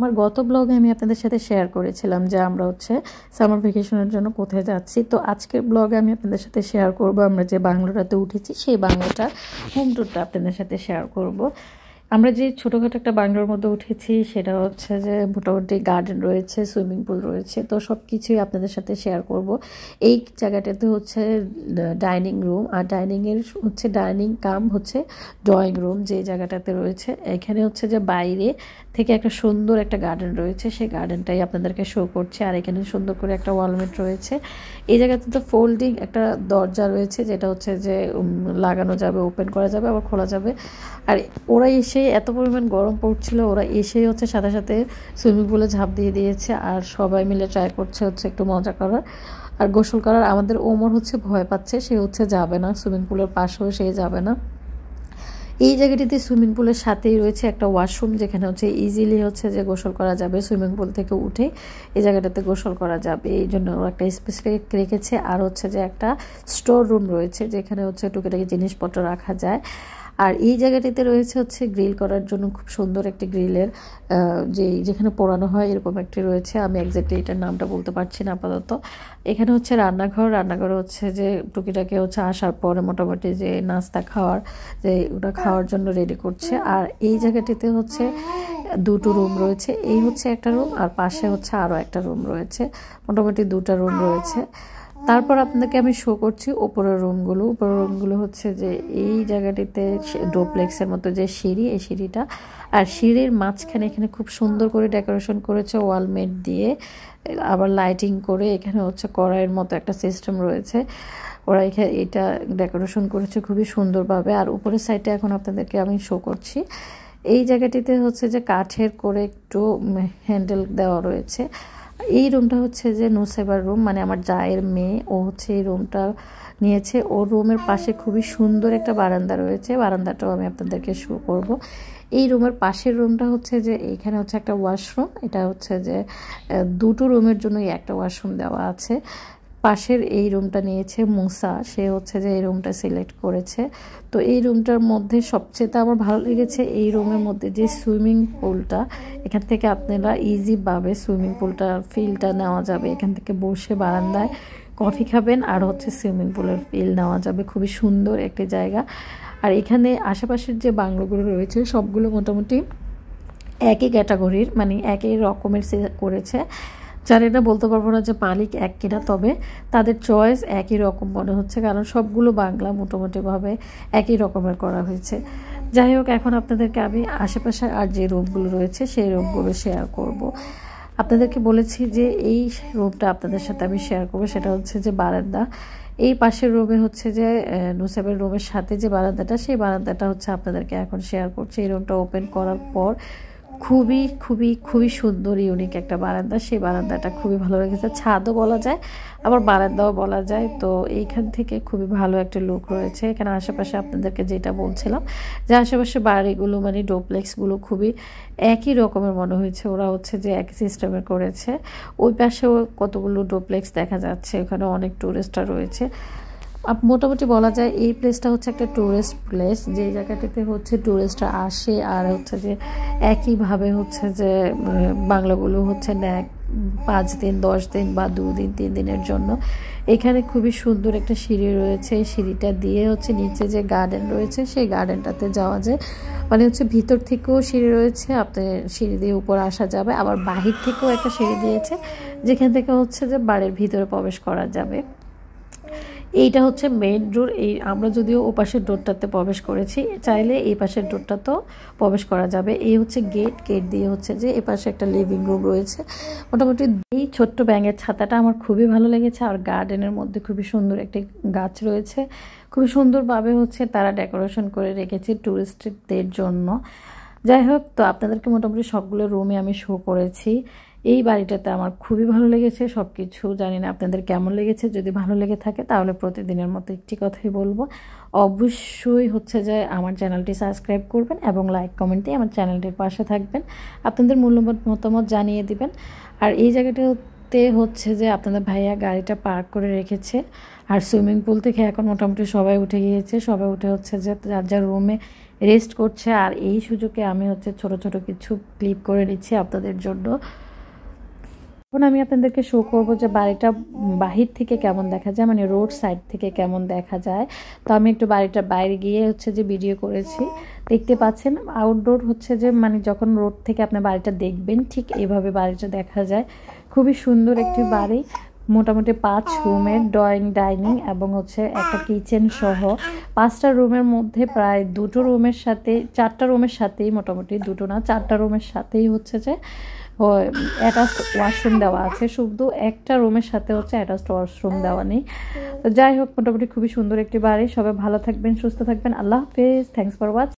আমার গত ব্লগে আমি আপনাদের সাথে শেয়ার করেছিলাম যে আমরা হচ্ছে সামার ভ্যাকেশনের জন্য কোথায় যাচ্ছি। তো আজকের ব্লগে আমি আপনাদের সাথে শেয়ার করব আমরা যে বাংলোটাতে উঠেছি সেই বাংলোটার হোম ট্যুরটা আপনাদের সাথে শেয়ার করব। আমরা যে ছোটোখাটো একটা বাংলোর মধ্যে উঠেছি সেটা হচ্ছে যে মোটামুটি গার্ডেন রয়েছে, সুইমিং পুল রয়েছে, তো সব কিছুই আপনাদের সাথে শেয়ার করব। এই জায়গাটাতে হচ্ছে ডাইনিং রুম, আর ডাইনিংয়ের হচ্ছে ডাইনিং কাম হচ্ছে ড্রয়িং রুম যে জায়গাটাতে রয়েছে। এখানে হচ্ছে যে বাইরে থেকে একটা সুন্দর একটা গার্ডেন রয়েছে, সেই গার্ডেনটাই আপনাদেরকে শো করছে। আর এখানে সুন্দর করে একটা ওয়ালমেট রয়েছে। এই জায়গাতে তো ফোল্ডিং একটা দরজা রয়েছে যেটা হচ্ছে যে লাগানো যাবে, ওপেন করা যাবে, আবার খোলা যাবে। আর ওরা এসে এত পরিমাণ গরম পড়ছিল, ওরা এসেই হচ্ছে সাথে সাথে সুইমিং পুলে ঝাঁপ দিয়ে দিয়েছে। আর সবাই মিলে ট্রাই করছে হচ্ছে একটু মজা করার আর গোসল করার। আমাদের ওমর হচ্ছে ভয় পাচ্ছে, সে হচ্ছে যাবে না, সুইমিং পুলের পাশেও সে যাবে না। এই জায়গাটিতে সুইমিং পুলের সাথেই রয়েছে একটা ওয়াশরুম যেখানে হচ্ছে ইজিলি হচ্ছে যে গোসল করা যাবে, সুইমিং পুল থেকে উঠে এই জায়গাটাতে গোসল করা যাবে, এই জন্য একটা স্পেস রেখেছে। আর হচ্ছে যে একটা স্টোর রুম রয়েছে যেখানে হচ্ছে টুকিটাকি জিনিসপত্র রাখা যায়। আর এই জায়গাটিতে রয়েছে হচ্ছে গ্রিল করার জন্য খুব সুন্দর একটি গ্রিলের যেখানে পোড়ানো হয় এরকম একটি রয়েছে, আমি এক্স্যাক্টলি এটার নামটা বলতে পারছি না আপাতত। এখানে হচ্ছে রান্নাঘর হচ্ছে যে টুকিটাকে হচ্ছে আসার পরে মোটামুটি যে নাস্তা খাওয়ার যে ওটা খাওয়ার জন্য রেডি করছে। আর এই জায়গাটিতে হচ্ছে দুটো রুম রয়েছে, এই হচ্ছে একটা রুম আর পাশে হচ্ছে আরও একটা রুম রয়েছে, মোটামুটি দুটা রুম রয়েছে। তারপর আপনাদেরকে আমি শো করছি উপরের রুমগুলো হচ্ছে যে এই জায়গাটিতে ডোপ্লেক্সের মতো যে সিঁড়ি, এই সিঁড়িটা, আর সিঁড়ির মাঝখানে এখানে খুব সুন্দর করে ডেকোরেশন করেছে ওয়ালমেট দিয়ে, আবার লাইটিং করে। এখানে হচ্ছে কড়াইয়ের মতো একটা সিস্টেম রয়েছে, ওরা এখানে এটা ডেকোরেশন করেছে খুবই সুন্দরভাবে। আর উপরের সাইডে এখন আপনাদেরকে আমি শো করছি, এই জায়গাটিতে হচ্ছে যে কাঠের করে একটু হ্যান্ডেল দেওয়া রয়েছে। এই রুমটা হচ্ছে যে নুসেবার রুম, মানে আমার জায়ের মেয়ে, ও হচ্ছে এই রুমটা নিয়েছে। ওর রুমের পাশে খুবই সুন্দর একটা বারান্দা রয়েছে, বারান্দাটাও আমি আপনাদেরকে শো করব। এই রুমের পাশের রুমটা হচ্ছে যে এইখানে হচ্ছে একটা ওয়াশরুম, এটা হচ্ছে যে দুটো রুমের জন্যই একটা ওয়াশরুম দেওয়া আছে। পাশের এই রুমটা নিয়েছে মুসা, সে হচ্ছে যে এই রুমটা সিলেক্ট করেছে। তো এই রুমটার মধ্যে সবচেয়ে আমার ভালো লেগেছে এই রুমের মধ্যে যে সুইমিং পুলটা, এখান থেকে আপনারা ইজিভাবে সুইমিং পুলটার ফিলটা নেওয়া যাবে। এখান থেকে বসে বারান্দায় কফি খাবেন আর হচ্ছে সুইমিং পুলের ফিল নেওয়া যাবে, খুবই সুন্দর একটি জায়গা। আর এখানে আশেপাশের যে বাংলোগুলো রয়েছে সবগুলো মোটামুটি একই ক্যাটাগরির, মানে একই রকমের করেছে। জানি না, বলতে পারবো না যে মালিক এক কিনা, তবে তাদের চয়েস একই রকম মনে হচ্ছে, কারণ সবগুলো বাংলা মোটামুটিভাবে একই রকমের করা হয়েছে। যাই হোক, এখন আপনাদেরকে আমি আশেপাশে আর যে রুমগুলো রয়েছে সেই রুমগুলো শেয়ার করব। আপনাদেরকে বলেছি যে এই রুমটা আপনাদের সাথে আমি শেয়ার করব, সেটা হচ্ছে যে বারান্দা। এই পাশের রুমে হচ্ছে যে নুসেবের রুমের সাথে যে বারান্দাটা, সেই বারান্দাটা হচ্ছে আপনাদেরকে এখন শেয়ার করছি। এই রুমটা ওপেন করার পর খুবই খুবই খুবই সুন্দর ইউনিক একটা বারান্দা, সেই বারান্দাটা খুবই ভালো লেগেছে। ছাদও বলা যায় আবার বারান্দাও বলা যায়, তো এইখান থেকে খুবই ভালো একটা লুক রয়েছে। এখানে আশেপাশে আপনাদেরকে যেটা বলছিলাম যে আশেপাশে বাড়িগুলো মানে ডোপ্লেক্সগুলো খুবই একই রকমের মনে হয়েছে, ওরা হচ্ছে যে একই সিস্টেমের করেছে। ওই পাশেও কতগুলো ডোপ্লেক্স দেখা যাচ্ছে, ওখানে অনেক টুরিস্টরা রয়েছে। মোটামুটি বলা যায় এই প্লেসটা হচ্ছে একটা ট্যুরিস্ট প্লেস, যে জায়গাটাতে হচ্ছে ট্যুরিস্টরা আসে আর হচ্ছে যে একইভাবে হচ্ছে যে বাংলাগুলো হচ্ছে নেয় 5 দিন 10 দিন বা 2 দিন 3 দিনের জন্য। এখানে খুবই সুন্দর একটা সিঁড়ি রয়েছে, এই সিঁড়িটা দিয়ে হচ্ছে নিচে যে গার্ডেন রয়েছে সেই গার্ডেনটাতে যাওয়া যায়, মানে হচ্ছে ভিতর থেকেও সিঁড়ি রয়েছে, আপনার সিঁড়ি দিয়ে উপর আসা যাবে, আবার বাহির থেকেও একটা সিঁড়ি দিয়েছে যেখান থেকে হচ্ছে যে বাড়ির ভিতরে প্রবেশ করা যাবে। এইটা হচ্ছে মেইন ডোর। এই আমরা যদিও ও পাশের ডোরটাতে প্রবেশ করেছি, চাইলে এই পাশের ডোরটাতেও প্রবেশ করা যাবে। এই হচ্ছে গেট দিয়ে হচ্ছে যে এ পাশে একটা লিভিং রুম রয়েছে। মোটামুটি এই ছোট্ট ব্যাঙের ছাতাটা আমার খুবই ভালো লেগেছে। আর গার্ডেনের মধ্যে খুবই সুন্দর একটি গাছ রয়েছে, খুবই সুন্দরভাবে হচ্ছে তারা ডেকোরেশন করে রেখেছে টুরিস্টদের জন্য। যাই হোক, তো আপনাদেরকে মোটামুটি সবগুলো রুমে আমি শো করেছি। এই বাড়িটাতে আমার খুবই ভালো লেগেছে সব কিছু। জানি না আপনাদের কেমন লেগেছে, যদি ভালো লেগে থাকে তাহলে প্রতিদিনের মতো একটি কথাই বলবো, অবশ্যই হচ্ছে যে আমার চ্যানেলটি সাবস্ক্রাইব করবেন এবং লাইক কমেন্ট দিয়ে আমার চ্যানেলটির পাশে থাকবেন, আপনাদের মূল্যবান মতামত জানিয়ে দিবেন। আর এই জায়গাটাতে হচ্ছে যে আপনাদের ভাইয়া গাড়িটা পার্ক করে রেখেছে। আর সুইমিং পুল থেকে এখন মোটামুটি সবাই উঠে গিয়েছে, সবাই উঠে হচ্ছে যে যার যার রুমে রেস্ট করছে। আর এই সুযোগে আমি হচ্ছে ছোট ছোট কিছু ক্লিপ করে নিচ্ছি আপনাদের জন্য। এখন আমি আপনাদেরকে শো করব যে বাড়িটা বাহির থেকে কেমন দেখা যায়, মানে রোড সাইড থেকে কেমন দেখা যায়। তো আমি একটু বাড়িটার বাইরে গিয়ে হচ্ছে যে ভিডিও করেছি। দেখতে পাচ্ছেন আউটডোর হচ্ছে যে মানে যখন রোড থেকে আপনি বাড়িটা দেখবেন ঠিক এইভাবে বাড়িটা দেখা যায়। খুবই সুন্দর একটি বাড়ি, মোটামুটি 5 রুমের, ড্রয়িং, ডাইনিং এবং হচ্ছে একটা কিচেন সহ 5টা রুমের মধ্যে প্রায় 2টো রুমের সাথে 4টা রুমের সাথেই, মোটামুটি 2টো না 4টা রুমের সাথেই হচ্ছে যে অ্যাটাচড ওয়াশরুম দেওয়া আছে। শুধু একটা রুমের সাথে হচ্ছে অ্যাটাচড ওয়াশরুম দেওয়া নেই। তো যাই হোক, মোটামুটি খুবই সুন্দর একটি বাড়ি। সবাই ভালো থাকবেন, সুস্থ থাকবেন। আল্লাহ হাফেজ। Thanks for watching.